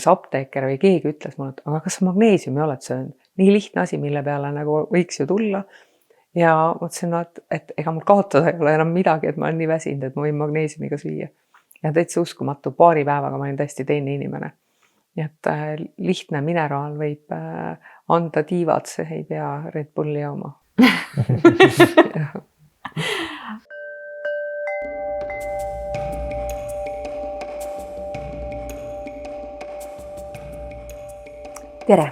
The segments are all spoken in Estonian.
kas apteeker või keegi ütles mulle, et aga kas sa magneesiumi oled söönud? Nii lihtne asi, mille peale nagu võiks ju tulla. Ja mõtlesin, et ega mul kaotada ei ole enam midagi, et ma olen nii väsinud, et ma võin magneesiumiga süüa. Ja täitsa uskumatu, paari päevaga ma olin täiesti teine inimene. Nii et lihtne mineraal võib anda tiivad, see ei pea Red Bulli jooma. Tere,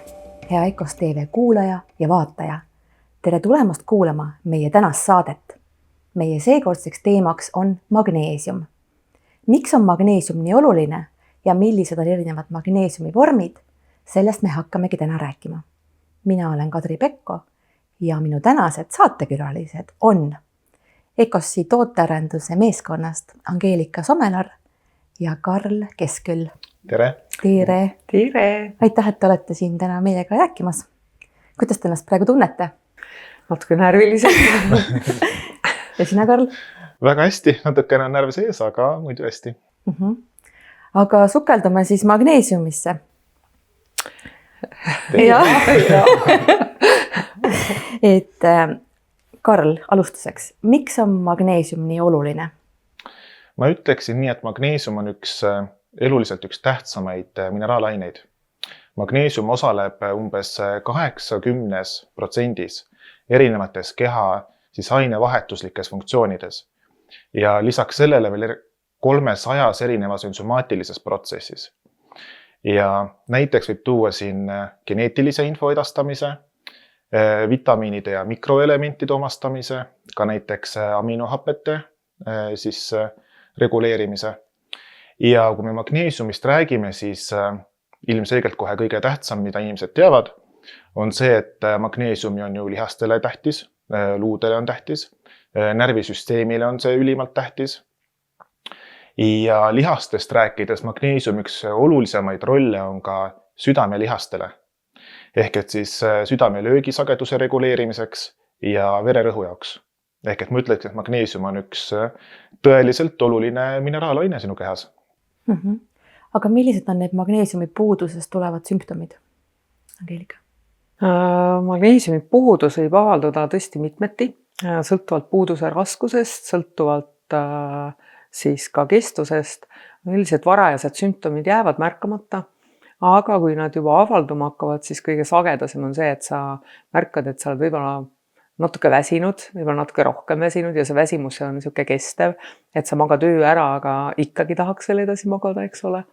hea EKOS TV kuulaja ja vaataja. Tere tulemast kuulama meie tänast saadet. Meie seekordseks teemaks on magneesium. Miks on magneesium nii oluline ja millised on erinevad magneesiumi vormid? Sellest me hakkamegi täna rääkima. Mina olen Kadri Pekko ja minu tänased saatekülalised on EKOS-i tootearenduse meeskonnast Angeelika Somelar ja Karl Keskül. Tere! Tere! Tere! Aitäh, et olete siin täna meiega rääkimas. Kuidas te ennast praegu tunnete? Natuke närviliselt. Ja sina, Karl? Väga hästi, natukene on närv sees, aga muidu hästi. Aga sukeldume siis magneesiumisse. Et Karl, alustuseks, miks on magneesium nii oluline? Ma ütleksin nii, et magneesium on eluliselt üks tähtsamaid mineraalaineid. Magneesium osaleb umbes 80% erinevates keha ainevahetuslikes funktsioonides ja lisaks sellele veel 300 erinevas ensümaatilises protsessis. Ja näiteks võib tuua siin geneetilise info edastamise, vitamiinide ja mikroelementide omastamise, ka näiteks aminohapete reguleerimise. Ja kui me magneesiumist räägime, siis ilmselgelt kohe kõige tähtsam, mida inimesed teavad, on see, et magneesiumi on ju lihastele tähtis, luudele on tähtis, närvisüsteemile on see ülimalt tähtis. Ja lihastest rääkides magneesium üks olulisemaid rolle on ka südamelihastele. Ehk et siis südame löögisageduse reguleerimiseks ja vererõhu jaoks. Ehk et ma ütleks, et magneesium on üks tõeliselt oluline mineraalaine sinu kehas. Aga millised on need magneesiumi puudusest tulevad sümptomid? Angeelika? Magneesiumi puudus võib avalduda tõesti mitmeti, sõltuvalt puuduse raskusest, sõltuvalt siis ka kestusest. Üldiselt varajased sümptomid jäävad märkamata, aga kui nad juba avalduma hakkavad, siis kõige sagedasem on see, et sa märkad, et sa oled võib-olla natuke väsinud, võib-olla natuke rohkem väsinud ja see väsimus on niisugune kestev, et sa magad öö ära, aga ikkagi tahaks veel edasi magada, eks ole.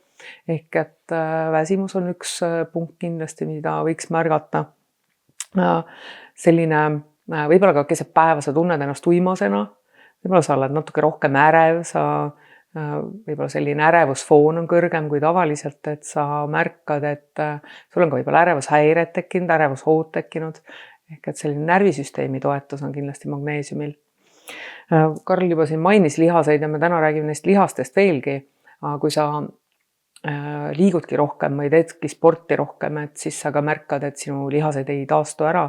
Ehk et väsimus on üks punkt kindlasti, mida võiks märgata. Selline, võib-olla ka keset päeva sa tunned ennast uimasena, võib-olla sa oled natuke rohkem ärev, võib-olla selline ärevusfoon on kõrgem kui tavaliselt, et sa märkad, et sul on ka võib-olla ärevushäired tekkinud, ärevushood tekkinud. Ehk et selline närvisüsteemi toetus on kindlasti magneesiumil. Karl juba siin mainis lihaseid ja me täna räägime neist lihastest veelgi. Kui sa liigudki rohkem või teedki sporti rohkem, et siis sa ka märkad, et sinu lihased ei taastu ära.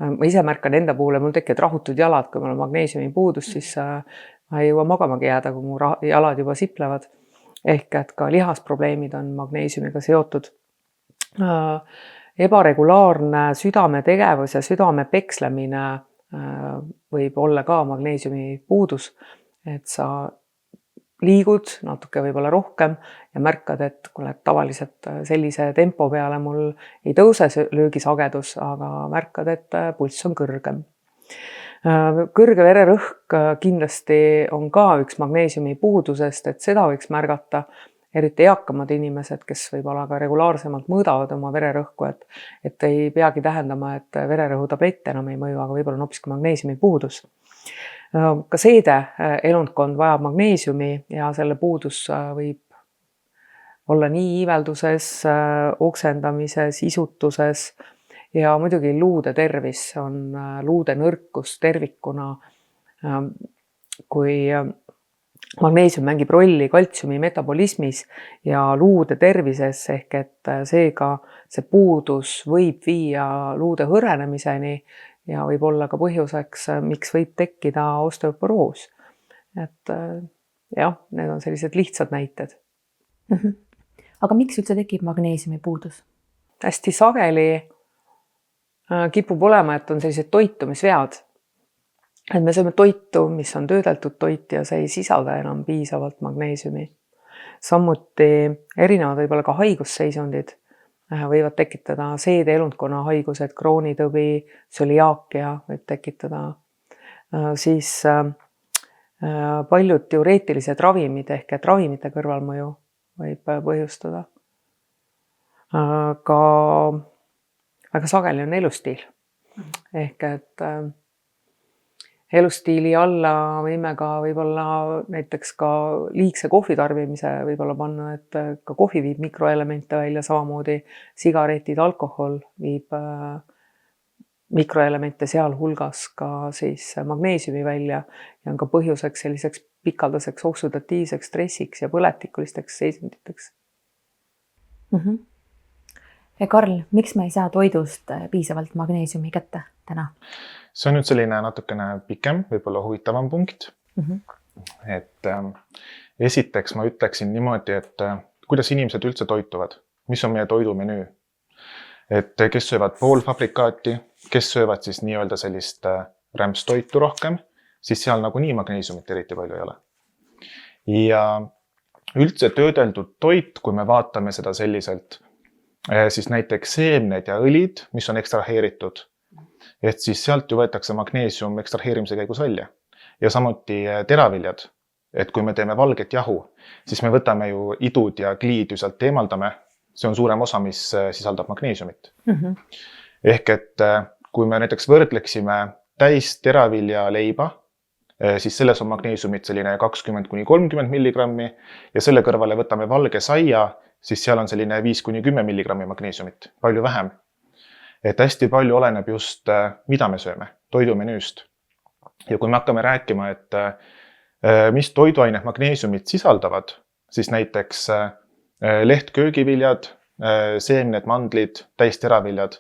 Ma ise märkan enda puhul, mul tekivad rahutud jalad, kui mul on magneesiumi puudus, siis ma ei jõua magamagi jääda, kui mu jalad juba siplevad. Ehk et ka lihasprobleemid on magneesiumiga seotud. Ebaregulaarne südametegevus ja südame pekslemine võib olla ka magneesiumi puudus, et sa liigud natuke võib-olla rohkem ja märkad, et tavaliselt sellise tempo peale mul ei tõuse löögisagedus, aga märkad, et pulss on kõrgem. Kõrge vererõhk kindlasti on ka üks magneesiumi puudusest, et seda võiks märgata. Eriti eakamad inimesed, kes võib-olla ka regulaarsemalt mõõdavad oma vererõhku, et ei peagi tähendama, et vererõhu tablett enam ei mõju, aga võib-olla on hoopiski magneesiumi puudus. Ka seede elundkond vajab magneesiumi ja selle puudus võib olla nii iivelduses, oksendamises, isutuses ja muidugi luude tervis on luude nõrkus tervikuna, kui magneesium mängib rolli kaltsiumi metabolismis ja luude tervises, ehk et seega see puudus võib viia luude hõrenemiseni ja võib olla ka põhjuseks, miks võib tekkida osteoporoos. Et jah, need on sellised lihtsad näited. aga miks üldse tekib magneesiumi puudus? Hästi sageli kipub olema, et on sellised toitumisvead. Et me sööme toitu, mis on töödeldud toit ja see ei sisalda enam piisavalt magneesiumi. Samuti erinevad võib-olla ka haigusseisundid võivad tekitada seede-elundkonna haigused, kroonitõbi, tsöliaakia võib tekitada. Siis paljud teoreetilised ravimid ehk et ravimite kõrvalmõju võib põhjustada. Ka väga sageli on elustiil. Ehk et elustiili alla võime ka võib-olla näiteks ka liigse kohvi tarbimise võib-olla panna, et ka kohvi viib mikroelemente välja, samamoodi sigaretid, alkohol viib mikroelemente sealhulgas ka siis magneesiumi välja ja on ka põhjuseks selliseks pikaldaseks oksüdatiivseks stressiks ja põletikulisteks seisunditeks. Ja Karl, miks me ei saa toidust piisavalt magneesiumi kätte täna? See on nüüd selline natukene pikem, võib-olla huvitavam punkt. Et esiteks ma ütleksin niimoodi, et kuidas inimesed üldse toituvad, mis on meie toidumenüü. Et kes söövad poolfabrikaati, kes söövad siis nii-öelda sellist rämpstoitu rohkem, siis seal nagunii magneesiumit eriti palju ei ole. Ja üldse töödeldud toit, kui me vaatame seda selliselt, siis näiteks seemned ja õlid, mis on ekstraheeritud, et siis sealt ju võetakse magneesium ekstraheerimise käigus välja. Ja samuti teraviljad, et kui me teeme valget jahu, siis me võtame ju idud ja gliid ju sealt eemaldame. See on suurem osa, mis sisaldab magneesiumit. Ehk et kui me näiteks võrdleksime täis teravilja leiba, siis selles on magneesiumit selline 20–30 milligrammi ja selle kõrvale võtame valge saia, siis seal on selline 5–10 milligrammi magneesiumit, palju vähem. Et hästi palju oleneb just, mida me sööme, toidumenüüst. Ja kui me hakkame rääkima, et mis toiduained magneesiumit sisaldavad, siis näiteks lehtköögiviljad, seemned, mandlid, täisteraviljad,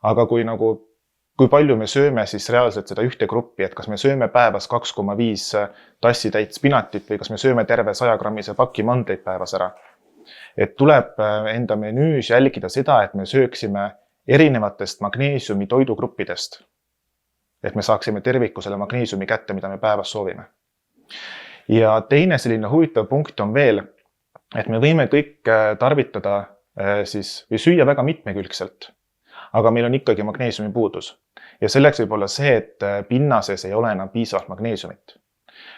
aga kui palju me sööme siis reaalselt seda ühte gruppi, et kas me sööme päevas 2,5 tassi täit spinatit või kas me sööme terve 100-grammise paki mandleid päevas ära. Et tuleb enda menüüs jälgida seda, et me sööksime erinevatest magneesiumi toidugruppidest, et me saaksime terviku selle magneesiumi kätte, mida me päevas soovime. Ja teine selline huvitav punkt on veel, et me võime kõik tarvitada siis või süüa väga mitmekülgselt, aga meil on ikkagi magneesiumi puudus. Ja selleks võib olla see, et pinnases ei ole enam piisavalt magneesiumit.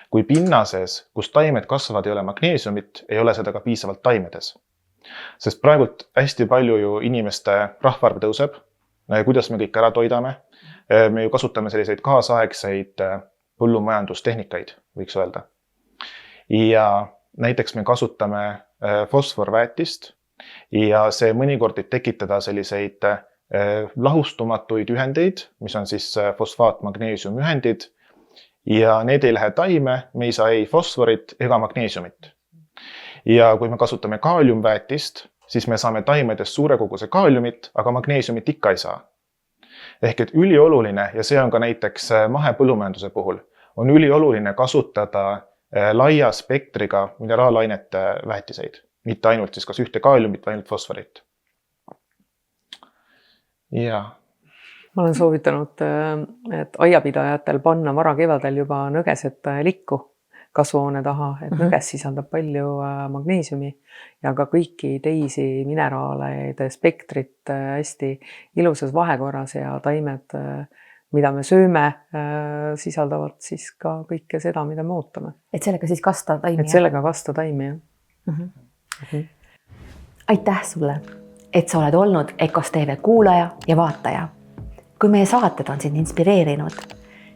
Kui pinnases, kus taimed kasvavad, ei ole magneesiumit, ei ole seda ka piisavalt taimedes. Sest praegult hästi palju ju inimeste rahvaarv tõuseb, kuidas me kõik ära toidame. Me ju kasutame selliseid kaasaegseid põllumajandustehnikaid, võiks öelda. Ja näiteks me kasutame fosforväetist ja see mõnikord võib tekitada selliseid lahustumatuid ühendeid, mis on siis fosfaat-magneesiumühendid ja need ei lähe taime, me ei saa ei fosforit ega magneesiumit. Ja kui me kasutame kaaliumväetist, siis me saame taimedest suure koguse kaaliumit, aga magneesiumit ikka ei saa. Ehk et ülioluline, ja see on ka näiteks mahepõllumajanduse puhul, on ülioluline kasutada laia spektriga mineraalainete väetiseid, mitte ainult siis kas ühte kaaliumit või ainult fosforit. Ja. Ma olen soovitanud, et aiapidajatel panna varakevadel juba nõgesed likku kasvuhoone taha, et nõges sisaldab palju magneesiumi ja ka kõiki teisi mineraaleide spektrit hästi ilusas vahekorras ja taimed, mida me sööme, sisaldavad siis ka kõike seda, mida me ootame. Et sellega siis kasta taimi? Et sellega kasta taimi, jah. Aitäh sulle, et sa oled olnud EKOS TV kuulaja ja vaataja. Kui meie saated on sind inspireerinud,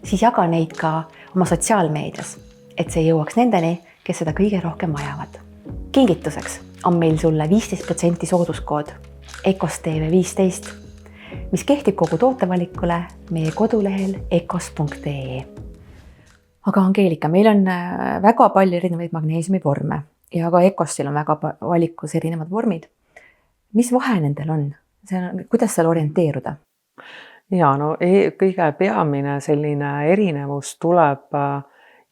siis jaga neid ka oma sotsiaalmeedias, et see jõuaks nendeni, kes seda kõige rohkem vajavad. Kingituseks on meil sulle 15% sooduskood EKOS TV 15, mis kehtib kogu tootevalikule meie kodulehel ekos.ee. Aga Angeelika, meil on väga palju erinevaid magneesiumi vorme ja ka EKOSil on väga valikus erinevad vormid. Mis vahe nendel on? Kuidas seal orienteeruda? Ja, no kõige peamine selline erinevus tuleb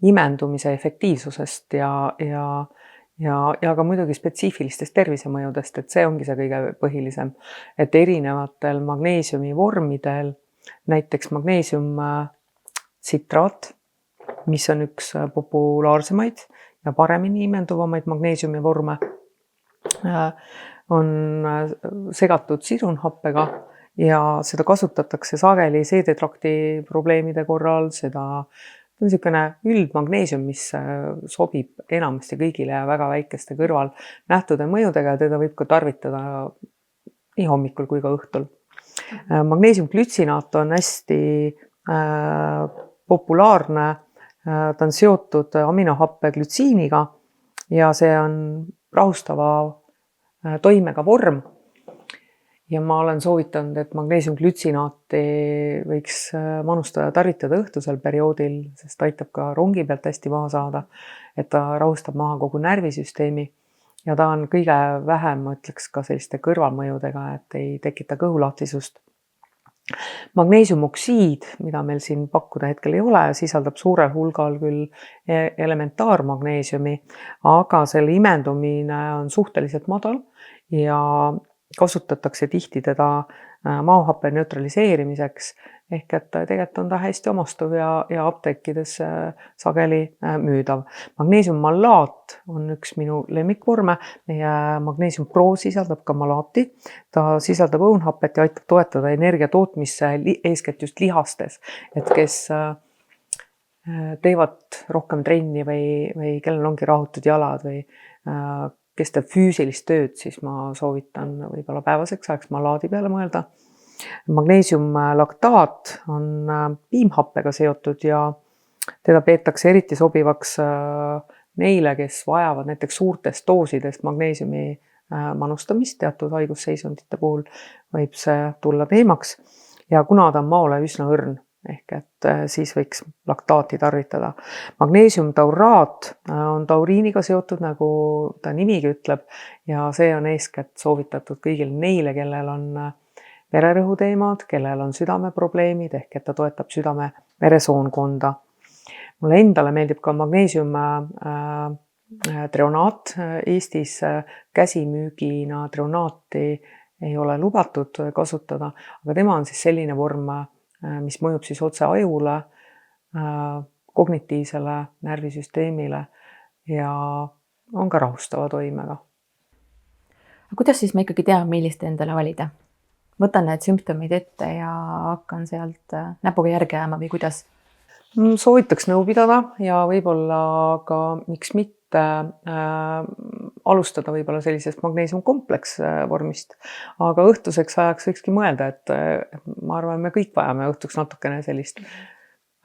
imendumise efektiivsusest ja ja ka muidugi spetsiifilistest tervisemõjudest, et see ongi see kõige põhilisem, et erinevatel magneesiumi vormidel, näiteks magneesium tsitraat, mis on üks populaarsemaid ja paremini imenduvamaid magneesiumi vorme, on segatud sidrunhappega ja seda kasutatakse sageli seedetrakti probleemide korral, seda on niisugune üldmagneesium, mis sobib enamasti kõigile ja väga väikeste kõrvalnähtude mõjudega ja teda võib ka tarvitada nii hommikul kui ka õhtul. Magneesiumglütsinaat on hästi populaarne, ta on seotud aminohappe glütsiiniga ja see on rahustava toimega vorm. Ja ma olen soovitanud, et magneesiumglütsinaati võiks manustada tarvitada õhtusel perioodil, sest aitab ka rongi pealt hästi maha saada, et ta rahustab maha kogu närvisüsteemi ja ta on kõige vähem, ma ütleks, ka selliste kõrvalmõjudega, et ei tekita kõhulahtisust. Magneesiumoksiid, mida meil siin pakkuda hetkel ei ole, sisaldab suurel hulgal küll elementaarmagneesiumi, aga selle imendumine on suhteliselt madal ja kasutatakse tihti teda maohappe neutraliseerimiseks, ehk et tegelikult on ta hästi omastuv ja apteekides sageli müüdav. Magneesiummallaat on üks minu lemmikvorme, meie Magnesium Pro sisaldab ka malaati, ta sisaldab õunhapet ja aitab toetada energia tootmisse eeskätt just lihastes, et kes teevad rohkem trenni või kellel ongi rahutud jalad või kes teeb füüsilist tööd, siis ma soovitan võib-olla päevaseks ajaks malaadi peale mõelda. Magneesiumlaktaat on piimhappega seotud ja teda peetakse eriti sobivaks neile, kes vajavad näiteks suurtest doosidest magneesiumi manustamist, teatud haigusseisundite puhul võib see tulla teemaks ja kuna ta on maole üsna õrn, ehk et siis võiks laktaati tarvitada. Magneesiumtauraat on tauriiniga seotud, nagu ta nimigi ütleb, ja see on eeskätt soovitatud kõigile neile, kellel on vererõhuteemad, kellel on südameprobleemid, ehk et ta toetab südame-veresoonkonda. Mulle endale meeldib ka magneesium treonaat. Eestis käsimüügina treonaati ei ole lubatud kasutada, aga tema on siis selline vorm, mis mõjub siis otse ajule, kognitiivsele närvisüsteemile ja on ka rahustava toimega. Kuidas siis ma ikkagi tean, millist endale valida? Võtan need sümptomid ette ja hakkan sealt näpuga järge ajama või kuidas? Soovitaks nõu pidada ja võib-olla ka miks mitte alustada võib-olla sellisest magneesiumkompleks vormist, aga õhtuseks ajaks võikski mõelda, et ma arvan, me kõik vajame õhtuks natukene sellist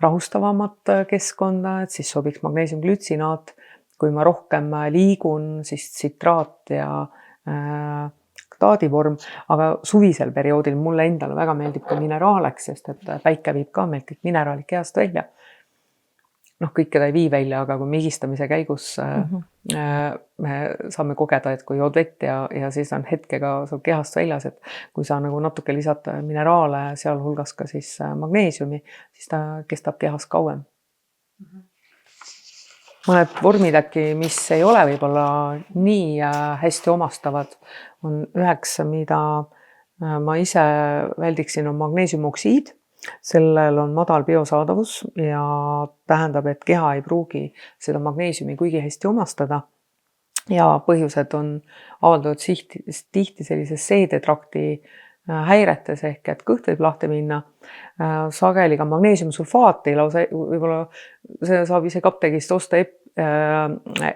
rahustavamat keskkonda, et siis sobiks magneesiumglütsinaat. Kui ma rohkem liigun, siis tsitraat ja laktaadivorm, aga suvisel perioodil mulle endale väga meeldib ka mineraaleks, sest et päike viib ka meil kõik mineraalid kehast välja. Kõike ta ei vii välja, aga kui migistamise käigus me saame kogeda, et kui jood vett ja siis on hetkega sul kehast väljas, et kui sa nagu natuke lisad mineraale, sealhulgas ka siis magneesiumi, siis ta kestab kehas kauem. Mõned vormid äkki, mis ei ole võib-olla nii hästi omastavad, on üheks, mida ma ise väldiksin, on magneesiumoksiid. Sellel on madal biosaadavus ja tähendab, et keha ei pruugi seda magneesiumi kuigi hästi omastada. Ja põhjused on avaldunud tihti sellises seedetrakti häiretes, ehk et kõht võib lahti minna. Sageli ka magneesiumsulfaati lausa võib-olla see saab isegi apteegist osta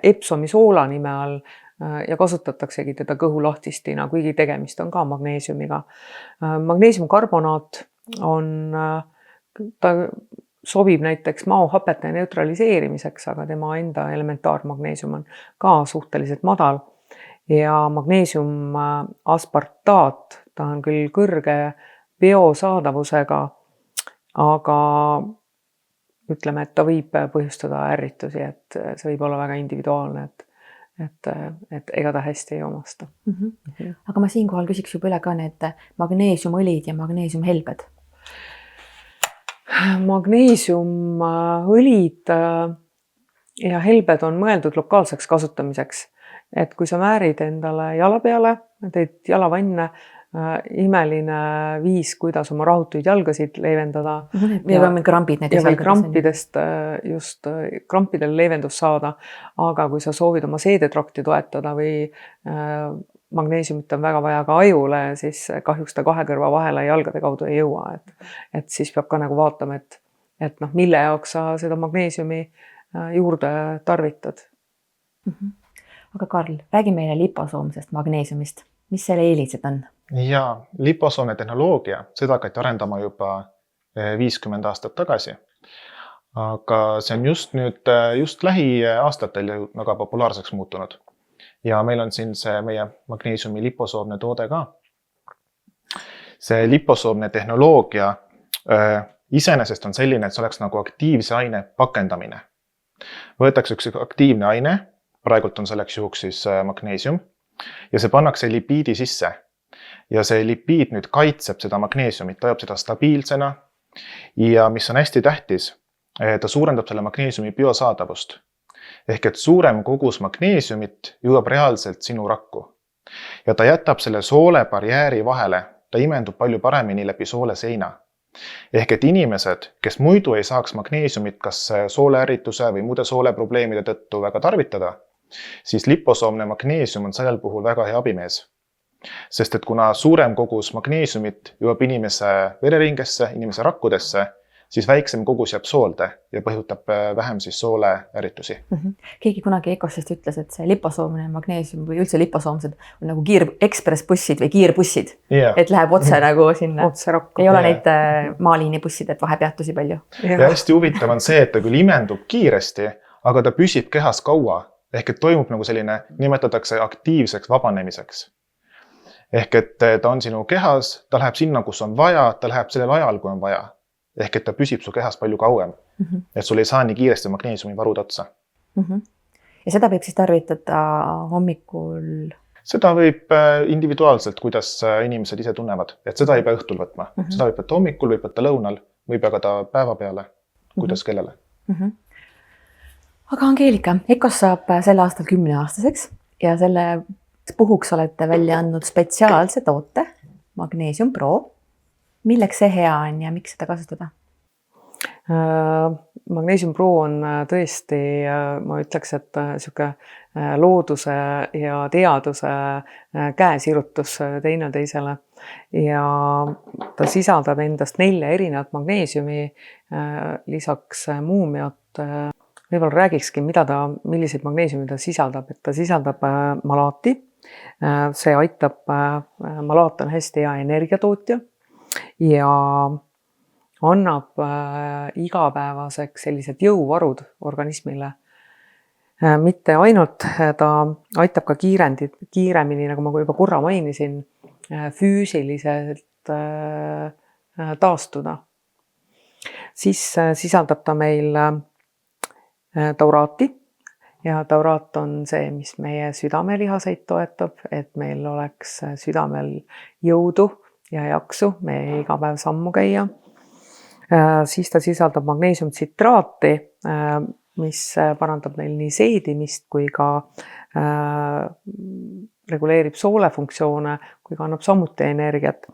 Epsomi-soola nime all ja kasutataksegi teda kõhulahtistina, kuigi tegemist on ka magneesiumiga. Magneesiumkarbonaat ta sobib näiteks maohapete neutraliseerimiseks, aga tema enda elementaarmagneesium on ka suhteliselt madal ja magneesium aspartaat, ta on küll kõrge biosaadavusega, aga ütleme, et ta võib põhjustada ärritusi, et see võib olla väga individuaalne, et ega ta hästi ei omasta. Aga ma siinkohal küsiks juba üle ka need magneesiumõlid ja magneesiumhelbed. Magneesiumõlid ja helbed on mõeldud lokaalseks kasutamiseks, et kui sa määrid endale jala peale, teed jalavanne, imeline viis, kuidas oma rahutuid jalgasid leevendada. Ja krampid näiteks. Ja või krampidest, just krampidel leevendus saada, aga kui sa soovid oma seedetrakti toetada või magneesiumit on väga vaja ka ajule, siis kahjuks ta kahe kõrva vahele jalgade kaudu ei jõua. Et siis peab ka nagu vaatama, et noh, mille jaoks sa seda magneesiumi juurde tarvitad. Aga Karl, räägi meile liposoomsest magneesiumist. Mis selle eelised on? Ja liposoomne tehnoloogia, seda hakati arendama juba 50 aastat tagasi. Aga see on just lähiaastatel väga populaarseks muutunud. Ja meil on siin see meie magneesiumi liposoomne toode ka. See liposoomne tehnoloogia iseenesest on selline, et see oleks nagu aktiivse aine pakendamine. Võetakse üks aktiivne aine, praegult on selleks juhuks siis magneesium, ja see pannakse lipiidi sisse. Ja see lipiid nüüd kaitseb seda magneesiumit, tajab seda stabiilsena ja mis on hästi tähtis, ta suurendab selle magneesiumi biosaadavust. Ehk et suurem kogus magneesiumit jõuab reaalselt sinu rakku. Ja ta jätab selle soole barjääri vahele, ta imendub palju paremini läbi soole seina. Ehk et inimesed, kes muidu ei saaks magneesiumit kas sooleärrituse või muude sooleprobleemide tõttu väga tarvitada, siis liposoomne magneesium on sellel puhul väga hea abimees. Sest et kuna suurem kogus magneesiumit jõuab inimese vereringesse, inimese rakkudesse, siis väiksem kogus jääb soolde ja põhjutab vähem siis sooleärritusi. Keegi kunagi Ecossist ütles, et see liposoomne magneesium või üldse liposoomsed on nagu kiirekspressbussid või kiirbussid. Et läheb otse nagu sinna. Otse rakku. Ei ole neid maaliinibussid, et vahepeatusi palju. Ja hästi huvitav on see, et ta küll imendub kiiresti, aga ta püsib kehas kaua. Ehk et toimub nagu selline, nimetatakse aktiivseks vabanemiseks. Ehk et ta on sinu kehas, ta läheb sinna, kus on vaja, ta läheb sellel ajal, kui on vaja. Ehk et ta püsib su kehas palju kauem. Et sul ei saa nii kiiresti magneesiumi varud otsa. Ja seda võib siis tarvitada hommikul? Seda võib individuaalselt, kuidas inimesed ise tunnevad. Et seda ei pea õhtul võtma. Seda võib võtta hommikul, võib võtta lõunal, võib jagada päeva peale, kuidas kellele. Aga Angeelika, Ecos saab selle aastal 10-aastaseks ja selle puhuks olete välja andnud spetsiaalse toote, Magneesium Pro. Milleks see hea on ja miks seda kasutada? Magneesium Pro on tõesti, ma ütleks, et siuke looduse ja teaduse käesirutus teineteisele. Ja ta sisaldab endast 4 erinevat magneesiumi, lisaks muumiat. Võib-olla räägikski, milliseid magneesiumi ta sisaldab. Et ta sisaldab malaati. See aitab, malaat on hästi hea energiatootja ja annab igapäevaseks sellised jõuvarud organismile. Mitte ainult ta aitab ka kiiremini, nagu ma juba korra mainisin, füüsiliselt taastuda. Siis sisaldab ta meil tauraati ja tauraat on see, mis meie südamelihaseid toetab, et meil oleks südamel jõudu ja jaksu meie igapäev sammu käia. Siis ta sisaldab magneesiumtsitraati, mis parandab meil nii seedimist kui ka reguleerib soolefunktsioone, kui ka annab samuti energiat.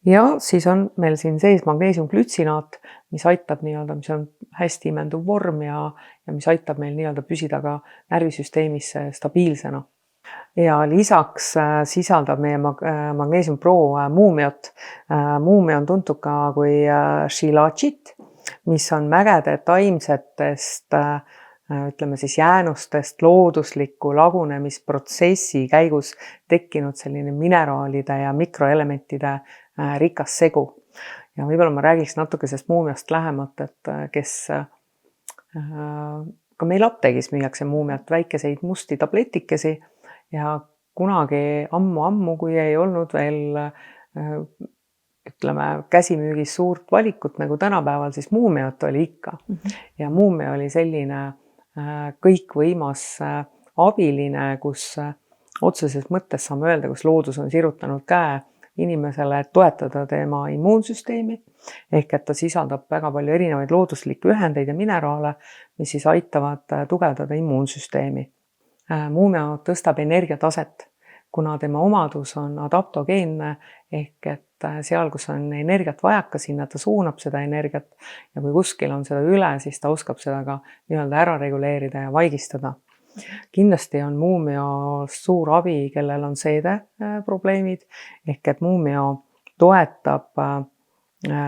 Ja siis on meil siin sees magneesiumglütsinaat, mis aitab mis on hästi imenduv vorm ja mis aitab meil püsida ka närvisüsteemis stabiilsena. Ja lisaks sisaldab meie Magneesium Pro muumiat. Muumia on tuntud ka kui shilajit, mis on mägede taimsetest jäänustest loodusliku lagunemisprotsessi käigus tekkinud selline mineraalide ja mikroelementide rikas segu. Ja võib-olla ma räägiks natuke sellest muumiast lähemalt, et kes ka meil apteegis müüakse muumiat väikeseid musti tabletikesi ja kunagi ammu, kui ei olnud veel käsimüügis suurt valikut nagu tänapäeval, siis muumiat oli ikka. Ja muumia oli selline kõikvõimas abiline, kus otseses mõttes saame öelda, kus loodus on sirutanud käe inimesele, et toetada tema immuunsüsteemi. Ehk et ta sisaldab väga palju erinevaid looduslikke ühendeid ja mineraale, mis siis aitavad tugevdada immuunsüsteemi. Muumio tõstab energiataset, kuna tema omadus on adaptogeenne ehk et seal, kus on energiat vajaka, sinna ta suunab seda energiat ja kui kuskil on seda üle, siis ta oskab seda ka nii-öelda ära reguleerida ja vaigistada. Kindlasti on muumio suur abi, kellel on seedeprobleemid ehk et muumio toetab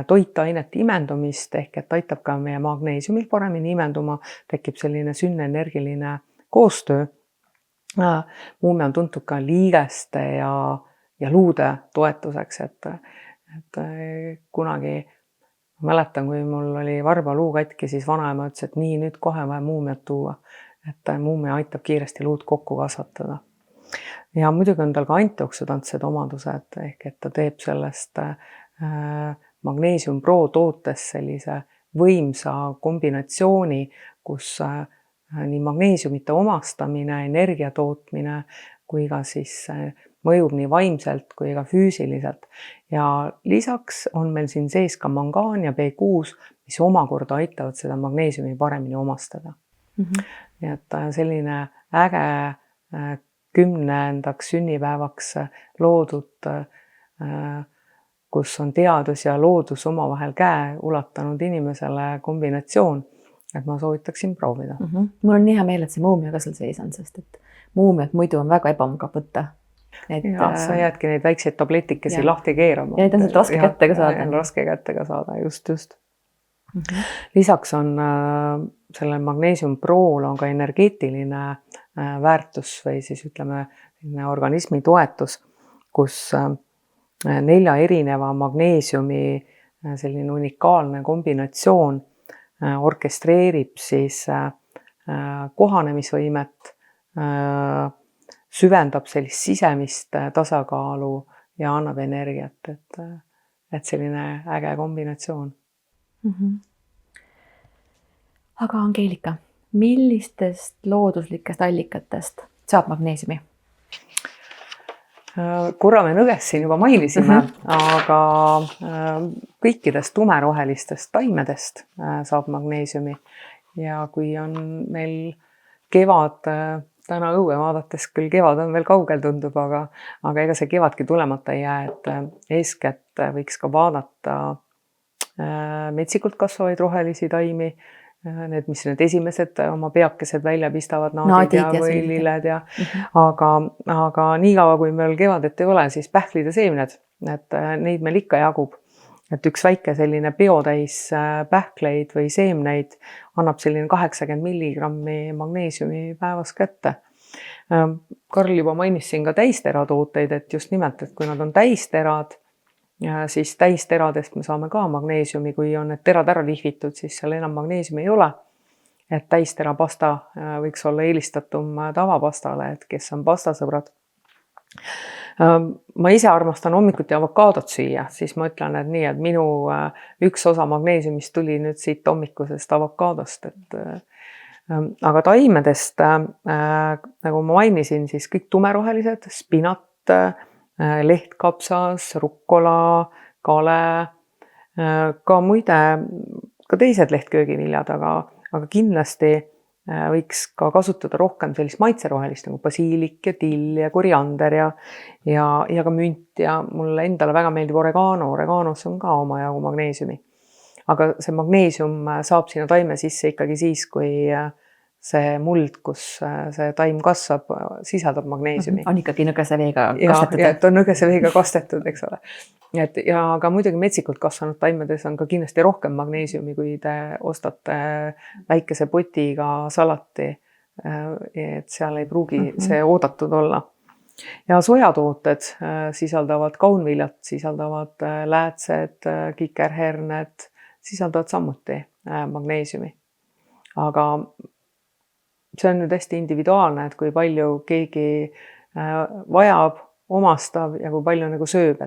toitainete imendumist ehk et aitab ka meie magneesiumil paremini imenduma, tekib selline sünnenergiline koostöö. Muumio on tuntud ka liigeste ja luude toetuseks, et kunagi mäletan, kui mul oli varba luu katki, siis vanaema ütles, et nii, nüüd kohe vaja muumiot tuua, et muumio aitab kiiresti luud kokku kasvatada. Ja muidugi on tal ka antioksidantsed omadused ehk et ta teeb sellest Magnesium Pro tootes sellise võimsa kombinatsiooni, kus nii magneesiumite omastamine, energia tootmine kui ka siis mõjub nii vaimselt kui ka füüsiliselt. Ja lisaks on meil siin sees ka mangaan ja B6, mis omakorda aitavad seda magneesiumi paremini omastada. Nii et selline äge 10. sünnipäevaks loodud, kus on teadus ja loodus omavahel käe ulatanud inimesele kombinatsioon, et ma soovitaksin proovida. Mul on nii hea meel, et see muumio ka seal sees on, sest et muumiot muidu on väga ebamugav võtta. Ja sa jäädki neid väikseid tabletikesi lahti keerama. Ja neid on raske kätte ka saada. Raske kätte ka saada, just. Lisaks on sellel Magnesium Prool on ka energeetiline väärtus või siis ütleme organismi toetus, kus 4 erineva magneesiumi selline unikaalne kombinatsioon orkestreerib siis kohanemisvõimet, süvendab sellist sisemist tasakaalu ja annab energiat, et selline äge kombinatsioon. Aga Angeelika, millistest looduslikest allikatest saab magneesiumi? Korra me nõgest siin juba mainisime, aga kõikidest tumerohelistest taimedest saab magneesiumi. Ja kui on meil kevad, täna õue vaadates küll kevad on veel kaugel tundub, aga ega see kevadki tulemata ei jää, et eeskätt võiks ka vaadata metsikult kasvavaid rohelisi taimi, need, mis need esimesed oma peakesed välja pistavad, naadid ja või lilled ja aga nii kaua, kui meil kevadet ei ole, siis pähklid ja seemned, et neid meil ikka jagub. Et üks väike selline biotäis pähkleid või seemneid annab selline 80 milligrammi magneesiumi päevas kätte. Karl juba mainis siin ka täisteratooteid, et just nimelt, et kui nad on täisterad, siis täisteradest me saame ka magneesiumi, kui on need terad ära lihvitud, siis seal enam magneesiumi ei ole. Et täisterapasta võiks olla eelistatum tavapastale, et kes on pastasõbrad. Ma ise armastan hommikuti avokaadot süüa, siis ma ütlen, et nii, et minu üks osa magneesiumist tuli nüüd siit hommikusest avokaadost. Aga taimedest, nagu ma mainisin, siis kõik tumerohelised, spinat, lehtkapsas, rukkola, kale, ka muide, ka teised lehtköögiviljad, aga kindlasti võiks ka kasutada rohkem sellist maitserohelist nagu basiilik ja till ja koriander ja ka münt ja mulle endale väga meeldib oregano. Oreganos on ka omajagu magneesiumi. Aga see magneesium saab sinna taime sisse ikkagi siis, kui see muld, kus see taim kasvab, sisaldab magneesiumi. On ikkagi nõgese veega kastetud. Ja et on nõgese veega kastetud, eks ole. Ja aga muidugi metsikult kasvanud taimedes on ka kindlasti rohkem magneesiumi, kui te ostate väikese potiga salati, et seal ei pruugi see oodatud olla. Ja sojatooted sisaldavad kaunviljat, sisaldavad läätsed, kikerherned, sisaldavad samuti magneesiumi. Aga see on nüüd hästi individuaalne, et kui palju keegi vajab, omastab ja kui palju nagu sööb,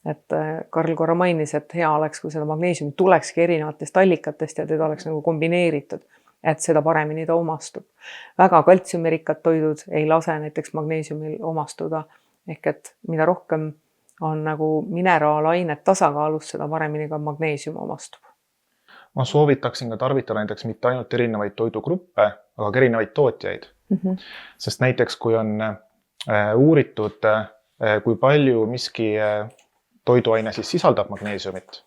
et Karl korra mainis, et hea oleks, kui seda magneesiumi tulekski erinevatest allikatest ja teda oleks nagu kombineeritud, et seda paremini ta omastub. Väga kaltsiumirikkad toidud ei lase näiteks magneesiumil omastuda, ehk et mida rohkem on nagu mineraalainet tasakaalus, seda paremini ka magneesium omastub. Ma soovitaksin ka tarvitada näiteks mitte ainult erinevaid toidugruppe, aga ka erinevaid tootjaid. Sest näiteks kui on uuritud, kui palju miski toiduaine siis sisaldab magneesiumit,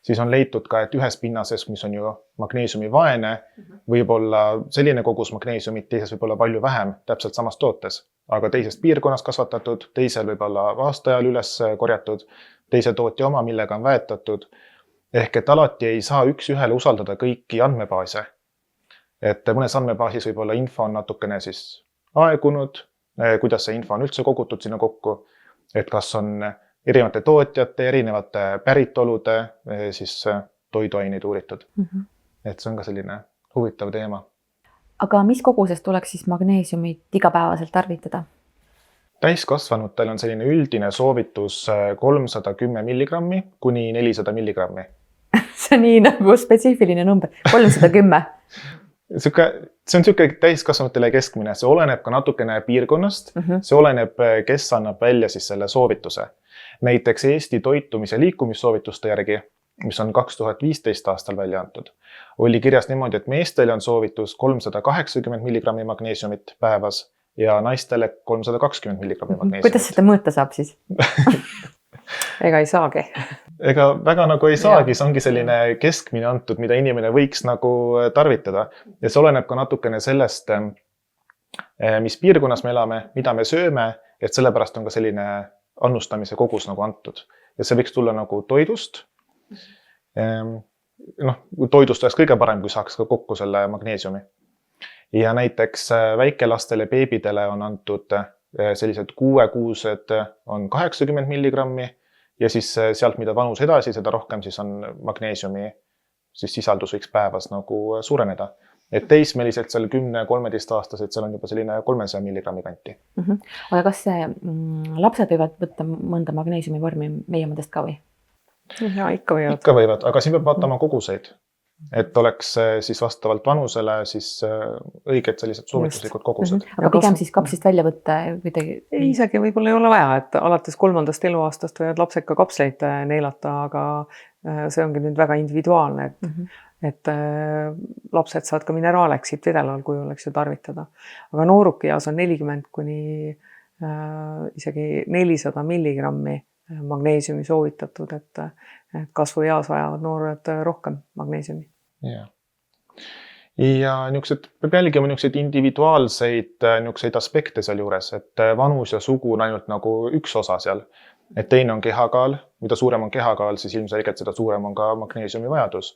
siis on leitud ka, et ühes pinnases, mis on ju magneesiumi vaene, võib olla selline kogus magneesiumit, teises võib olla palju vähem täpselt samas tootes, aga teises piirkonnas kasvatatud, teisel võib olla aasta ajal üles korjatud, teise tootja oma, millega on väetatud. Ehk et alati ei saa üks-ühele usaldada kõiki andmebaase. Et mõnes andmebaasis võib olla info on natukene siis aegunud, kuidas see info on üldse kogutud sinna kokku, et kas on erinevate tootjate, erinevate päritolude siis toiduaineid uuritud. Et see on ka selline huvitav teema. Aga mis koguses tuleks siis magneesiumit igapäevaselt tarvitada? Täiskasvanutel on selline üldine soovitus 310 milligrammi kuni 400 milligrammi. See on nii nagu spetsiifiline number, 310. See on siuke täiskasvanutele keskmine, see oleneb ka natukene piirkonnast, see oleneb, kes annab välja siis selle soovituse. Näiteks Eesti toitumis- ja liikumissoovituste järgi, mis on 2015 aastal välja antud, oli kirjas niimoodi, et meestele on soovitus 380 milligrammi magneesiumit päevas ja naistele 320 milligrammi magneesiumit. Kuidas seda mõõta saab siis? Ega ei saagi. Ega väga nagu ei saagi, see ongi selline keskmine antud, mida inimene võiks nagu tarvitada. Ja see oleneb ka natukene sellest, mis piirkonnas me elame, mida me sööme, et sellepärast on ka selline annustamise kogus nagu antud. Ja see võiks tulla nagu toidust. Toidust oleks kõige parem, kui saaks ka kokku selle magneesiumi. Ja näiteks väikelastele beebidele on antud sellised 6-kuused on 80 milligrammi ja siis sealt, mida vanus edasi, seda rohkem siis on magneesiumi siis sisaldus võiks päevas nagu suureneda. Et teismeliselt seal 10-13 aastased, seal on juba selline 300 milligrammi kanti. Aga kas lapsed võivad võtta mõnda magneesiumi vormi meie omadest ka või? Ja, ikka võivad. Ikka võivad, aga siin peab vaatama koguseid. Et oleks siis vastavalt vanusele siis õiged sellised soovituslikud kogused. Aga pigem siis kapsist välja võtta kuidagi? Isegi võib-olla ei ole vaja, et alates 3. eluaastast võivad lapsed ka kapsleid neelata, aga see ongi nüüd väga individuaalne, et lapsed saavad ka mineraaleksit vedelal kujul, eks ju, tarvitada. Aga noorukias on 40 kuni isegi 400 milligrammi magneesiumi soovitatud, et kasvu eas vajavad noored rohkem magneesiumi. Ja niisugused, peab jälgima niisuguseid individuaalseid niisuguseid aspekte seal juures, et vanus ja sugu on ainult nagu üks osa seal. Et teine on kehakaal, mida suurem on kehakaal, siis ilmselgelt seda suurem on ka magneesiumi vajadus.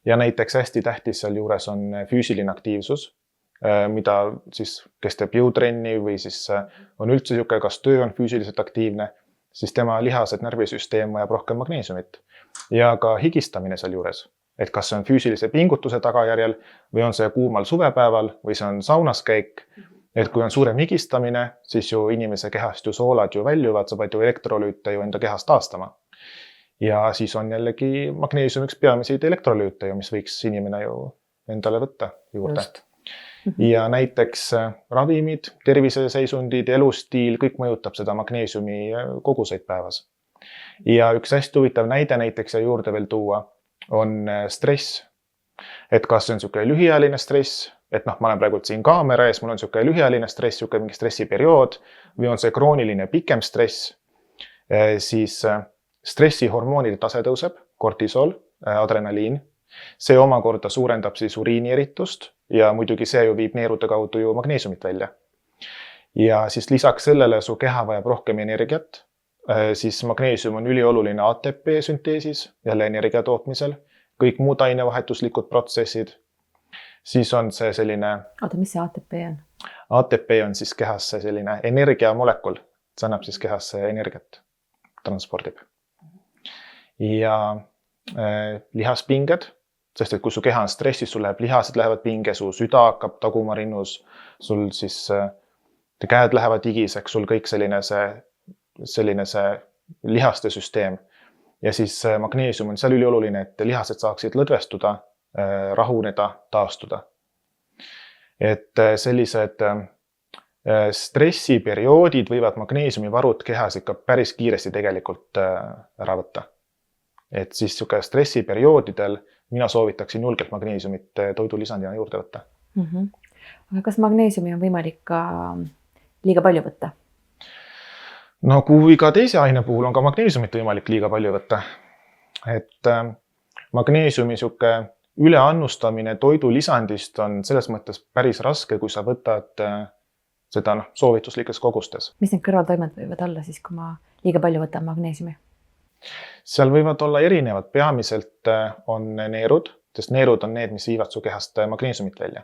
Ja näiteks hästi tähtis seal juures on füüsiline aktiivsus, mida siis, kes teeb jõutrenni või siis on üldse siuke, kas töö on füüsiliselt aktiivne, siis tema lihased, närvisüsteem vajab rohkem magneesiumit. Ja ka higistamine seal juures, et kas see on füüsilise pingutuse tagajärjel või on see kuumal suvepäeval või see on saunas käik. Et kui on suurem higistamine, siis ju inimese kehast ju soolad ju väljuvad, sa pead ju elektrolüüte ju enda kehast taastama. Ja siis on jällegi magneesium üks peamiseid elektrolüüte, mis võiks inimene ju endale võtta juurde. Ja näiteks ravimid, terviseseisundid, elustiil, kõik mõjutab seda magneesiumi koguseid päevas. Ja üks hästi huvitav näide näiteks ja juurde veel tuua on stress. Et kas see on siuke lühiajaline stress, et ma olen praegu siin kaamera ees, mul on siuke lühiajaline stress, siuke mingi stressiperiood või on see krooniline pikem stress, siis stressihormoonide tase tõuseb, kortisol, adrenaliin. See omakorda suurendab siis uriinieritust ja muidugi see ju viib neerude kaudu ju magneesiumit välja. Ja siis lisaks sellele su keha vajab rohkem energiat, siis magneesium on ülioluline ATP sünteesis, jälle energia tootmisel, kõik muud ainevahetuslikud protsessid. Siis on see selline... Oota, mis see ATP on? ATP on siis kehasse selline energiamolekul, see annab siis kehasse energiat, transpordib. Ja lihaspinged, sest et kui su keha on stressis, sul läheb lihased lähevad pinge, su süda hakkab taguma rinnus, sul siis käed lähevad higiseks, sul kõik selline see lihaste süsteem. Ja siis magneesium on seal ülioluline, et lihased saaksid lõdvestuda, rahuneda, taastuda. Et sellised stressiperioodid võivad magneesiumivarud kehas ikka päris kiiresti tegelikult ära võtta. Et siis stressiperioodidel mina soovitaksin julgelt magneesiumit toidulisandina juurde võtta. aga kas magneesiumi on võimalik ka liiga palju võtta? No kui ka teise aine puhul on ka magneesiumit võimalik liiga palju võtta. Et magneesiumi sihuke üleannustamine toidulisandist on selles mõttes päris raske, kui sa võtad seda soovituslikes kogustes. Mis need kõrvaltoimed võivad olla siis, kui ma liiga palju võtan magneesiumi? Seal võivad olla erinevad, peamiselt on neerud, sest neerud on need, mis viivad su kehast magneesiumit välja.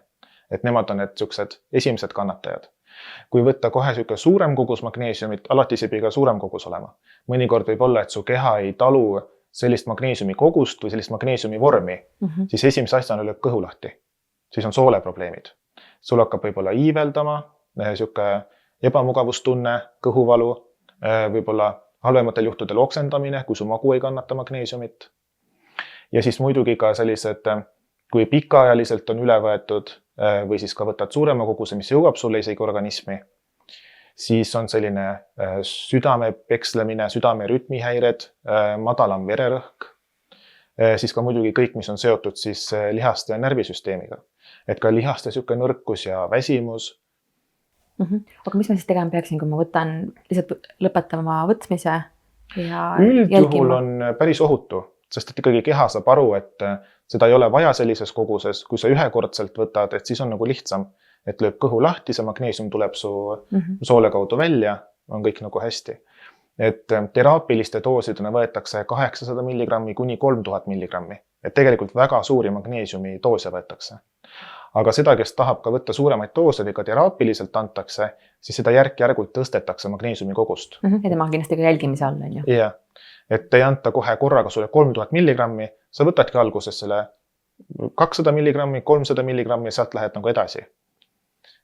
Et nemad on need siuksed esimesed kannatajad. Kui võtta kohe siuke suurem kogus magneesiumit, alati see peab ka suurem kogus olema. Mõnikord võib olla, et su keha ei talu sellist magneesiumi kogust või sellist magneesiumi vormi, siis esimese asjana lööb kõhu lahti. Siis on sooleprobleemid. Sul hakkab võib-olla iiveldama, siuke ebamugavustunne, kõhuvalu, võib-olla halvematel juhtudel oksendamine, kui su magu ei kannata magneesiumit. Ja siis muidugi ka sellised, kui pikaajaliselt on üle võetud või siis ka võtad suurema koguse, mis jõuab sulle isegi organismi, siis on selline südame pekslemine, südame rütmihäired, madalam vererõhk, siis ka muidugi kõik, mis on seotud siis lihaste ja närvisüsteemiga. Et ka lihaste siuke nõrkus ja väsimus. Aga mis ma siis tegema peaksin, kui ma võtan lihtsalt lõpetama võtmise ja üldjuhul on päris ohutu, sest et ikkagi keha saab aru, et seda ei ole vaja sellises koguses, kui sa ühekordselt võtad, et siis on nagu lihtsam, et lööb kõhu lahti, see magneesium tuleb su soole kaudu välja, on kõik nagu hästi. Et teraapiliste doosidena võetakse 800 milligrammi kuni 3000 milligrammi, et tegelikult väga suuri magneesiumi doose võetakse. Aga seda, kes tahab ka võtta suuremaid doose või ka teraapiliselt antakse, siis seda järk-järgult tõstetakse magneesiumi kogust. Ja tema kindlasti ka jälgimise all on ju. Jah, et ei anta kohe korraga sulle 3000 milligrammi, sa võtadki alguses selle 200 milligrammi, 300 milligrammi ja sealt lähed nagu edasi.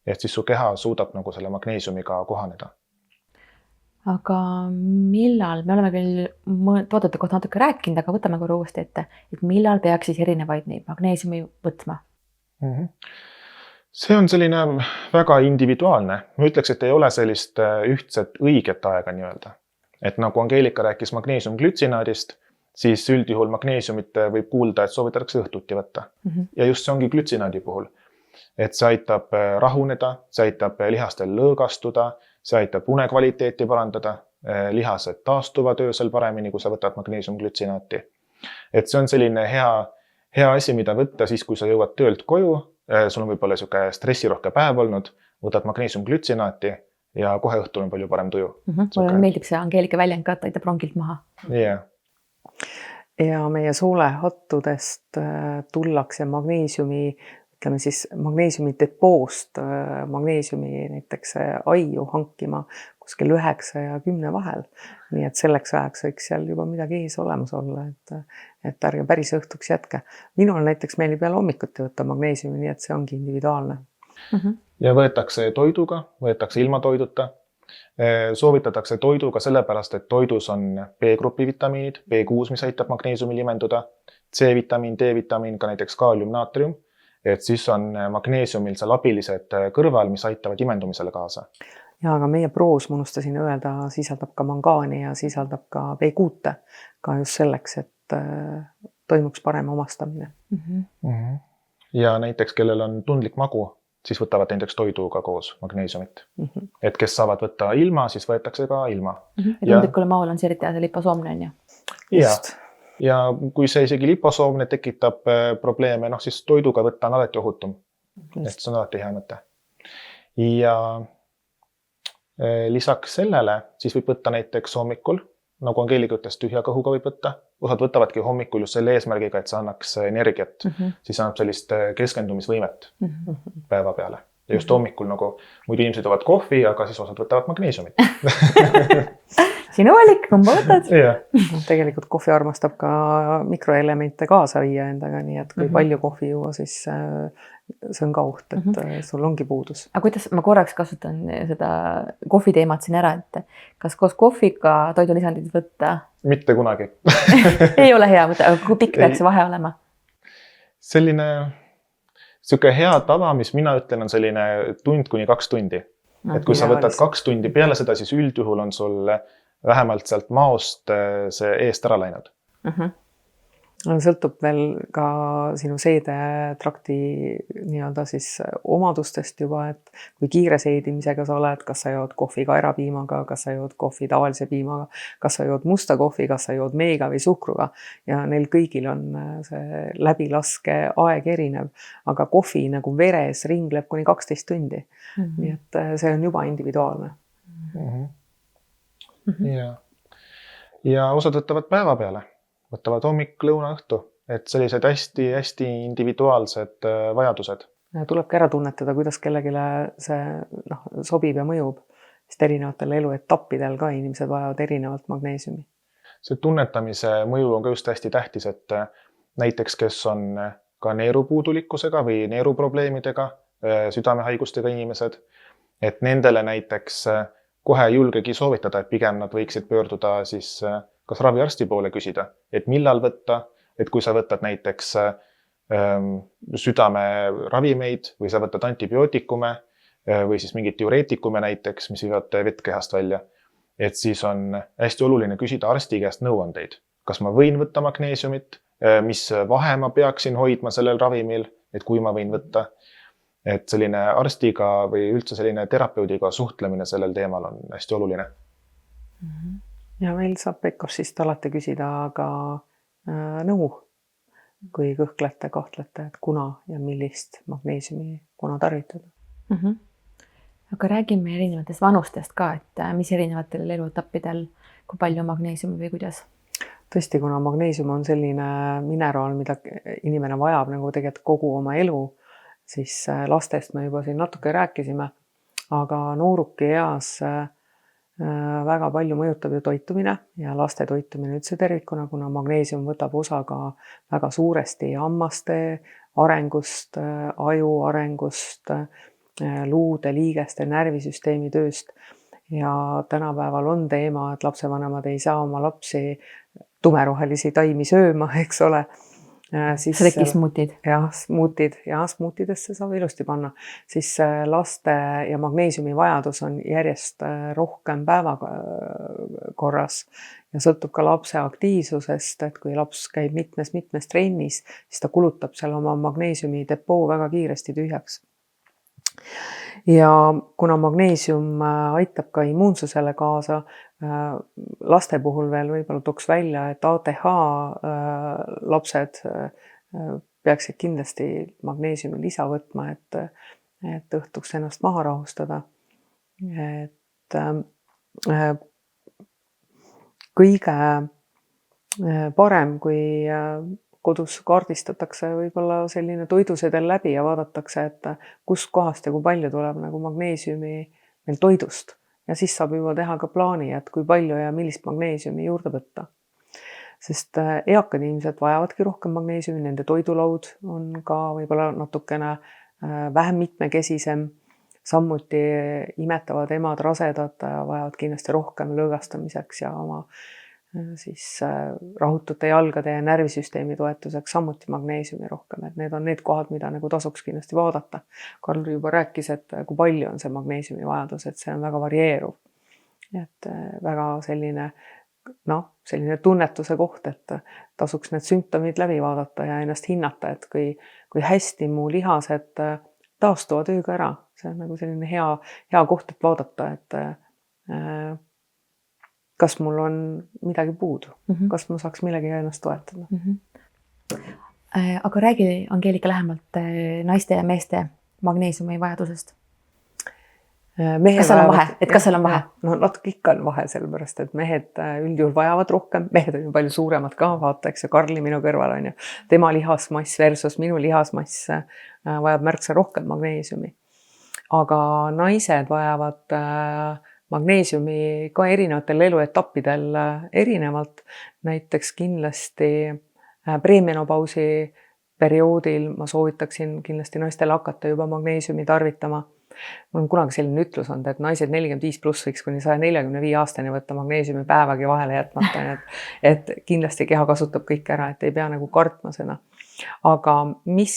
Et siis su keha suudab nagu selle magneesiumiga kohaneda. Aga millal, me oleme küll toodete kohta natuke rääkinud, aga võtame korra uuesti ette, et millal peaks siis erinevaid neid magneesiumi võtma? See on selline väga individuaalne. Ma ütleks, et ei ole sellist ühtset õiget aega nii-öelda. Et nagu Angeelika rääkis magneesiumglütsinaadist, siis üldjuhul magneesiumit võib kuulda, et soovitatakse õhtuti võtta. Ja just see ongi glütsinaadi puhul. Et see aitab rahuneda, see aitab lihastel lõõgastuda, see aitab unekvaliteeti parandada, lihased taastuvad öösel paremini, kui sa võtad magneesiumglütsinaati. Et see on selline hea asi, mida võtta siis, kui sa jõuad töölt koju, sul on võib-olla siuke stressirohke päev olnud, võtad magneesiumglütsinaati ja kohe õhtul on palju parem tuju. Mulle meeldib see Angeelika väljend ka, et aitab rongilt maha. Yeah. Ja meie soolehattudest tullakse magneesiumi, ütleme siis magneesiumi depoost, magneesiumi näiteks aiu hankima kuskil 9 ja 10 vahel. Nii et selleks ajaks võiks seal juba midagi ees olemas olla, et ärge päris õhtuks jätke. Minul näiteks meeldib peale hommikuti võtta magneesiumi, nii et see ongi individuaalne. Ja võetakse toiduga, võetakse ilma toiduta. Soovitatakse toiduga sellepärast, et toidus on B-grupi vitamiinid, B6, mis aitab magneesiumi limenduda, C-vitamiin, D-vitamiin, ka näiteks kaalium, naatrium. Et siis on magneesiumil seal abilised kõrval, mis aitavad imendumisele kaasa. Ja aga meie proos, ma unustasin öelda, sisaldab ka mangaani ja sisaldab ka B6 ka just selleks, et toimuks parem omastamine. Ja näiteks, kellel on tundlik magu, siis võtavad näiteks toiduga koos magneesiumit. Et kes saavad võtta ilma, siis võetakse ka ilma. Ja tundlikule maul on see eriti liposoomne on ju? Just. Ja kui see isegi liposoomne tekitab probleeme, siis toiduga võtta on alati ohutum. Et see on alati hea mõte. Ja lisaks sellele siis võib võtta näiteks hommikul, nagu Angeelika ütles, tühja kõhuga võib võtta. Osad võtavadki hommikul just selle eesmärgiga, et see annaks energiat, siis annab sellist keskendumisvõimet päeva peale. Ja just hommikul nagu muidu inimesed võtavad kohvi, aga siis osad võtavad magneesiumit. Sinu valik, kumba võtad? Tegelikult kohvi armastab ka mikroelemente kaasa viia endaga, nii et kui palju kohvi juua, siis see on ka oht, et sul ongi puudus. Aga kuidas ma korraks kasutan seda kohvi teemat siin ära, et kas koos kohviga toidulisandid võtta? Mitte kunagi. Ei ole hea mõte, aga kui pikk peaks see vahe olema? Selline siuke hea tava, mis mina ütlen, on selline 1 kuni 2 tundi. Et kui sa võtad 2 tundi peale seda, siis üldjuhul on sul vähemalt sealt maost see eest ära läinud. sõltub veel ka sinu seedetrakti nii-öelda siis omadustest juba, et kui kiire seedimisega sa oled, kas sa jood kohvi kaerapiimaga, kas sa jood kohvi tavalise piimaga, kas sa jood musta kohvi, kas sa jood meega või suhkruga ja neil kõigil on see läbilaske aeg erinev, aga kohvi nagu veres ringleb kuni 12 tundi. Nii et see on juba individuaalne. Ja osad võtavad päeva peale. Võtavad hommik, lõuna, õhtu, et sellised hästi-hästi individuaalsed vajadused. Tulebki ära tunnetada, kuidas kellegile see sobib ja mõjub, sest erinevatel eluetappidel ka inimesed vajavad erinevalt magneesiumi. See tunnetamise mõju on ka just hästi tähtis, et näiteks kes on ka neerupuudulikkusega või neeruprobleemidega, südamehaigustega inimesed, et nendele näiteks kohe ei julgegi soovitada, et pigem nad võiksid pöörduda siis kas raviarsti poole küsida, et millal võtta, et kui sa võtad näiteks südameravimeid või sa võtad antibiootikume või siis mingit diureetikume näiteks, mis viivad vett kehast välja, et siis on hästi oluline küsida arsti käest nõuandeid. Kas ma võin võtta magneesiumit, mis vahe ma peaksin hoidma sellel ravimil, et kui ma võin võtta, et selline arstiga või üldse selline terapeudiga suhtlemine sellel teemal on hästi oluline. Ja meil saab Pekorsist alati küsida ka nõu, kui kõhklete, kahtlete, et kuna ja millist magneesiumi kuna tarvitada. Aga räägime erinevatest vanustest ka, et mis erinevatel eluetappidel, kui palju magneesiumi või kuidas? Tõesti, kuna magneesium on selline mineraal, mida inimene vajab nagu tegelikult kogu oma elu, siis lastest me juba siin natuke rääkisime, aga nooruki eas väga palju mõjutab ju toitumine ja laste toitumine üldse tervikuna, kuna magneesium võtab osa ka väga suuresti hammaste arengust, aju arengust, luude, liigeste, närvisüsteemi tööst. Ja tänapäeval on teema, et lapsevanemad ei saa oma lapsi tumerohelisi taimi sööma, eks ole. See tegi smuutid. Jah, smuutid ja smuutidesse saab ilusti panna. Siis laste ja magneesiumi vajadus on järjest rohkem päevakorras ja sõltub ka lapse aktiivsusest, et kui laps käib mitmes trennis, siis ta kulutab seal oma magneesiumi depoo väga kiiresti tühjaks. Ja kuna magneesium aitab ka immuunsusele kaasa, laste puhul veel võib-olla tooks välja, et ATH lapsed peaksid kindlasti magneesiumi lisa võtma, et õhtuks ennast maha rahustada. Et kõige parem, kui kodus kaardistatakse võib-olla selline toidusedel läbi ja vaadatakse, et kust kohast ja kui palju tuleb nagu magneesiumi meil toidust. Ja siis saab juba teha ka plaani, et kui palju ja millist magneesiumi juurde võtta. Sest eakad inimesed vajavadki rohkem magneesiumi, nende toidulaud on ka võib-olla natukene vähem mitmekesisem. Samuti imetavad emad, rasedad vajavad kindlasti rohkem lõõgastamiseks ja oma siis rahutute jalgade ja närvisüsteemi toetuseks samuti magneesiumi rohkem, et need on need kohad, mida nagu tasuks kindlasti vaadata. Karl juba rääkis, et kui palju on see magneesiumi vajadus, et see on väga varieeruv. Et väga selline tunnetuse koht, et tasuks need sümptomid läbi vaadata ja ennast hinnata, et kui hästi mu lihased taastuvad ööga ära. See on nagu selline hea koht, et vaadata, et kas mul on midagi puudu, kas ma saaks millegi ennast toetada. Aga räägi, Angeelika, lähemalt naiste ja meeste magneesiumi vajadusest. Kas seal on vahe? Kas seal on vahe? No natuke ikka on vahe, sellepärast, et mehed üldjuhul vajavad rohkem. Mehed on ju palju suuremad ka, vaata, eks ja Karli minu kõrval on ju. Tema lihasmass versus minu lihasmass vajab märksa rohkem magneesiumi. Aga naised vajavad magneesiumi ka erinevatel eluetappidel erinevalt. Näiteks kindlasti premenopausi perioodil ma soovitaksin kindlasti naistele hakata juba magneesiumi tarvitama. Mul on kunagi selline ütlus olnud, et naised 45+ võiks kuni 145 aastani võtta magneesiumi päevagi vahele jätmata. Et kindlasti keha kasutab kõik ära, et ei pea nagu kartma seda. Aga mis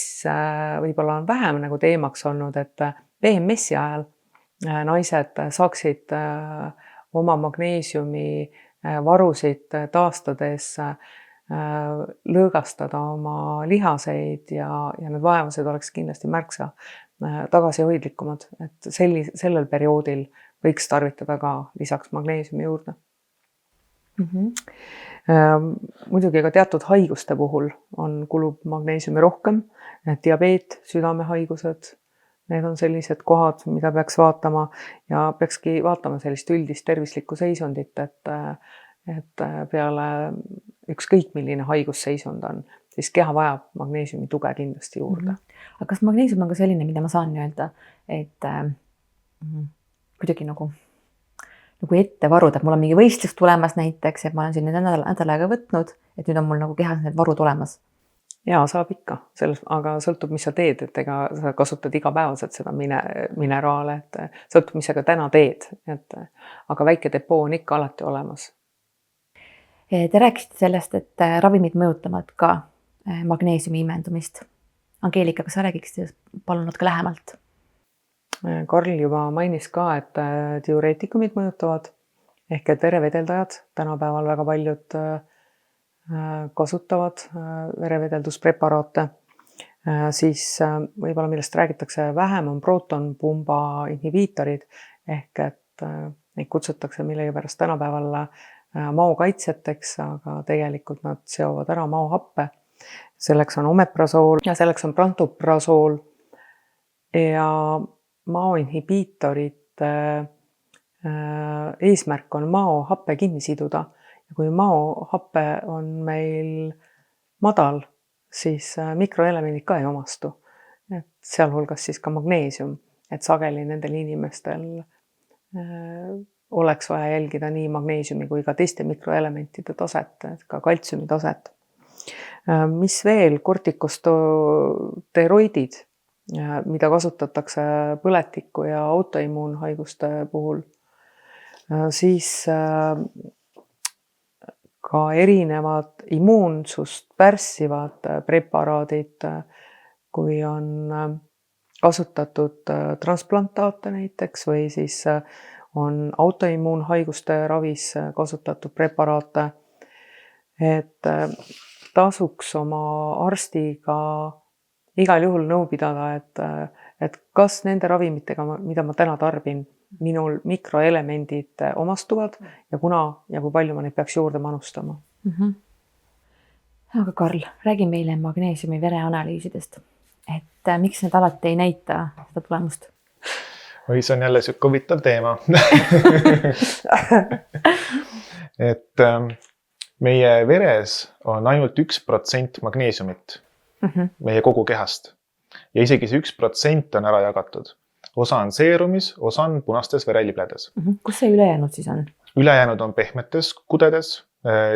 võib-olla on vähem nagu teemaks olnud, et PMS-i ajal naised saaksid oma magneesiumi varusid taastades lõõgastada oma lihaseid ja need vaevused oleks kindlasti märksa tagasihoidlikumad, et sellel perioodil võiks tarvitada ka lisaks magneesiumi juurde. Muidugi ka teatud haiguste puhul kulub magneesiumi rohkem, diabeet, südamehaigused, need on sellised kohad, mida peaks vaatama ja peakski vaatama sellist üldist tervislikku seisundit, et peale ükskõik milline haigusseisund on, siis keha vajab magneesiumi tuge kindlasti juurde. Aga kas magneesium on ka selline, mida ma saan öelda, et kuidagi nagu ette varuda, et mul on mingi võistlus tulemas näiteks, et ma olen siin nädal aega võtnud, et nüüd on mul nagu kehas need varud olemas? Jaa, saab ikka, aga sõltub, mis sa teed, et ega sa kasutad igapäevaselt seda mineraale, et sõltub, mis sa ka täna teed, aga väike depoo on ikka alati olemas. Te rääkisite sellest, et ravimid mõjutavad ka magneesiumi imendumist. Angeelika, kas sa räägiksid palun natuke lähemalt? Karl juba mainis ka, et diureetikumid mõjutavad ehk et verevedeldajad. Tänapäeval väga paljud kasutavad verevedelduspreparaate. Siis võib-olla millest räägitakse vähem on protonpumba inhibiitorid ehk et neid kutsutakse millegipärast tänapäeval maokaitsjateks, aga tegelikult nad seovad ära maohappe. Selleks on omeprasool ja selleks on pantoprazol ja maoinhibiitorite eesmärk on maohappe kinni siduda ja kui maohappe on meil madal, siis mikroelemendid ka ei omastu. Et sealhulgas siis ka magneesium, et sageli nendel inimestel oleks vaja jälgida nii magneesiumi kui ka teiste mikroelementide taset, ka kaltsiumi taset. Mis veel? Kortikosteroidid, mida kasutatakse põletiku ja autoimmuunhaiguste puhul. Siis ka erinevad immuunsust pärssivad preparaadid, kui on kasutatud transplantaate näiteks või siis on autoimmuunhaiguste ravis kasutatud preparaate, et tasuks oma arstiga igal juhul nõu pidada, et kas nende ravimitega, mida ma täna tarbin, minul mikroelemendid omastuvad ja kuna ja kui palju ma neid peaks juurde manustama. Aga Karl, räägi meile magneesiumi vereanalüüsidest, et miks need alati ei näita seda tulemust? Või see on jälle siuke huvitav teema. Et meie veres on ainult 1% magneesiumit meie kogu kehast. Ja isegi see 1% on ära jagatud. Osa on seerumis, osa on punastes verelibledes. Kus see ülejäänud siis on? Ülejäänud on pehmetes kudedes,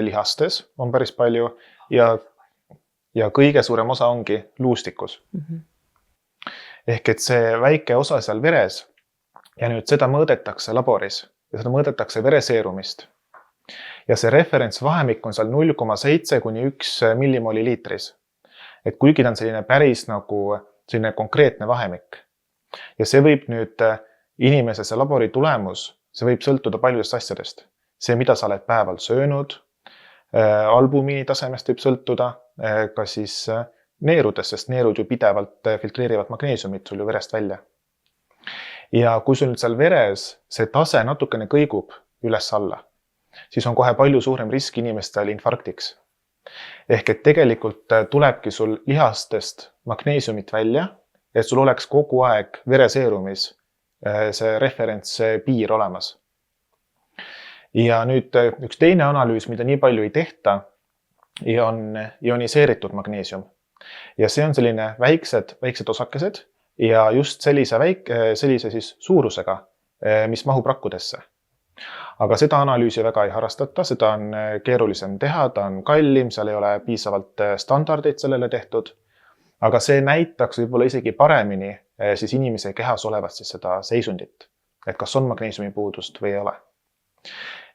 lihastes on päris palju ja kõige suurem osa ongi luustikus. Ehk et see väike osa seal veres ja nüüd seda mõõdetakse laboris ja seda mõõdetakse vereseerumist. Ja see referentsvahemik on seal 0,7 kuni 1 millimoli liitris. Et kuigi ta on selline päris nagu selline konkreetne vahemik. Ja see võib nüüd inimese see labori tulemus, see võib sõltuda paljudest asjadest. See, mida sa oled päeval söönud, albumiini tasemest võib sõltuda, ka siis neerudest, sest neerud ju pidevalt filtreerivad magneesiumit sul ju verest välja. Ja kui sul nüüd seal veres see tase natukene kõigub üles-alla, siis on kohe palju suurem risk inimestel infarktiks. Ehk et tegelikult tulebki sul lihastest magneesiumit välja, et sul oleks kogu aeg vereseerumis see referentspiir olemas. Ja nüüd üks teine analüüs, mida nii palju ei tehta, on ioniseeritud magneesium. Ja see on selline väiksed osakesed ja just sellise siis suurusega, mis mahub rakkudesse. Aga seda analüüsi väga ei harrastata, seda on keerulisem teha, ta on kallim, seal ei ole piisavalt standardeid sellele tehtud. Aga see näitaks võib-olla isegi paremini siis inimese kehas olevat siis seda seisundit, et kas on magneesiumi puudust või ei ole.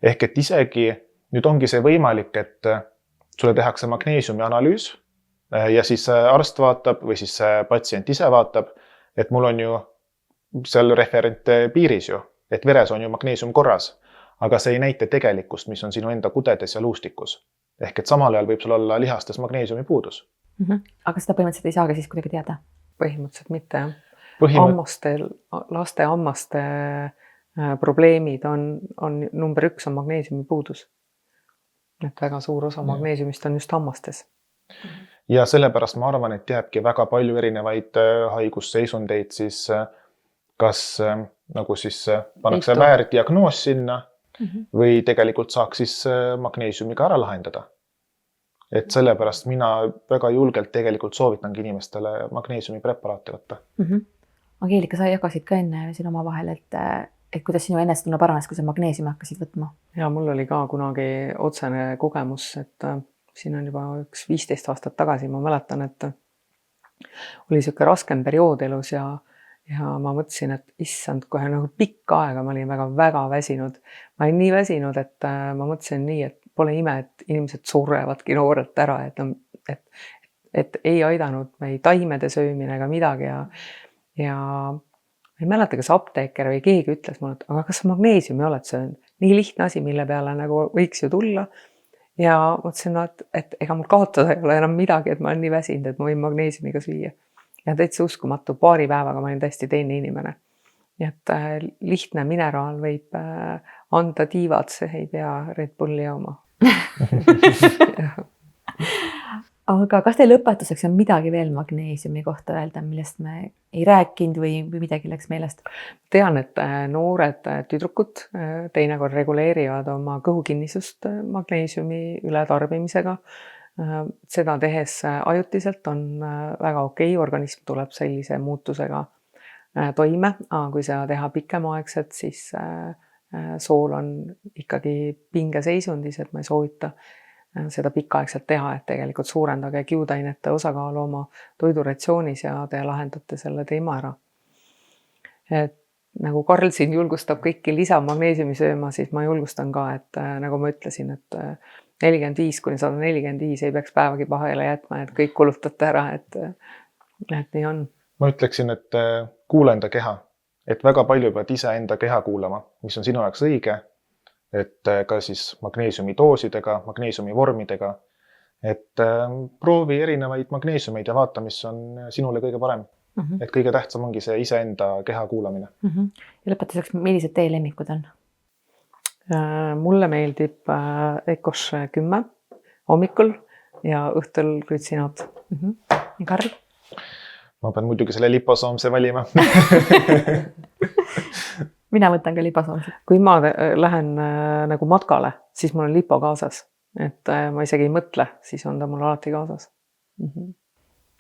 Ehk et isegi nüüd ongi see võimalik, et sulle tehakse magneesiumi analüüs ja siis arst vaatab või siis patsient ise vaatab, et mul on ju seal referent piiris ju, et veres on ju magneesium korras, aga see ei näita tegelikkust, mis on sinu enda kudedes ja luustikus. ehk et samal ajal võib sul olla lihastes magneesiumi puudus. Aga seda põhimõtteliselt ei saagi siis kuidagi teada? Põhimõtteliselt mitte, jah. Laste hammaste probleemid on number 1 on magneesiumi puudus. Et väga suur osa magneesiumist on just hammastes. Ja sellepärast ma arvan, et jääbki väga palju erinevaid haigusseisundeid siis kas nagu siis pannakse väärdiagnoos sinna või tegelikult saaks siis magneesiumiga ära lahendada. Et sellepärast mina väga julgelt tegelikult soovitangi inimestele magneesiumi preparaati võtta. Angeelika, sa jagasid ka enne siin oma vahel, et kuidas sinu enesetunne paranes, kui sa magneesiumi hakkasid võtma? Ja mul oli ka kunagi otsene kogemus, et siin on juba 15 aastat tagasi, ma mäletan, et oli siuke raskem periood elus ja ma mõtlesin, et issand, kohe nagu pikka aega ma olin väga väsinud. Ma olin nii väsinud, et ma mõtlesin nii, et pole ime, et inimesed surevadki noorelt ära, et ei aidanud ei taimede söömine ega midagi ja ma ei mäleta, kas apteeker või keegi ütles mulle, et aga kas sa magneesiumi oled söönud? Nii lihtne asi, mille peale nagu võiks ju tulla. Ja mõtlesin, et ega mul kaotada ei ole enam midagi, et ma olen nii väsinud, et ma võin magneesiumiga süüa. Ja täitsa uskumatu, paari päevaga ma olin täiesti teine inimene. Nii et lihtne mineraal võib anda tiivad, see ei pea Red Bulli jooma. Aga kas teil lõpetuseks on midagi veel magneesiumi kohta öelda, millest me ei rääkinud või midagi läks meelest? Tean, et noored tüdrukud teinekord reguleerivad oma kõhukinnisust magneesiumi ületarbimisega. Seda tehes ajutiselt on väga okei, organism tuleb sellise muutusega toime, aga kui seda teha pikemaaegselt, siis sool on ikkagi pingeseisundis, et ma ei soovita seda pikaaegselt teha, et tegelikult suurendage kiudainete osakaalu oma toiduratsioonis ja te lahendate selle teema ära. Et nagu Karl siin julgustab kõiki lisamagneesiumi sööma, siis ma julgustan ka, et nagu ma ütlesin, et 45–145 ei peaks päevagi pahele jätma, et kõik kulutate ära, et nii on. Ma ütleksin, et kuula enda keha, et väga palju pead ise enda keha kuulama, mis on sinu jaoks õige, et ka siis magneesiumi doosidega, magneesiumi vormidega, et proovi erinevaid magneesiumeid ja vaata, mis on sinule kõige parem. Et kõige tähtsam ongi see iseenda keha kuulamine. Ja lõpetuseks, millised teie lemmikud on? Mulle meeldib Ecos 10 hommikul ja õhtul grütsinaat. Ja Karl? Ma pean muidugi selle liposoomse valima. Mina võtan ka liposoomse. Kui ma lähen nagu matkale, siis mul on lipo kaasas. Et ma isegi ei mõtle, siis on ta mul alati kaasas.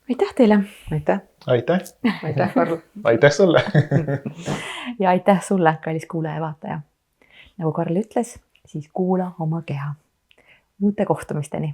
Aitäh teile! Aitäh! Aitäh! Aitäh, Karl! Aitäh sulle! Ja aitäh sulle, kallis kuulaja ja vaataja! Nagu Karl ütles, siis kuula oma keha. Uute kohtumisteni!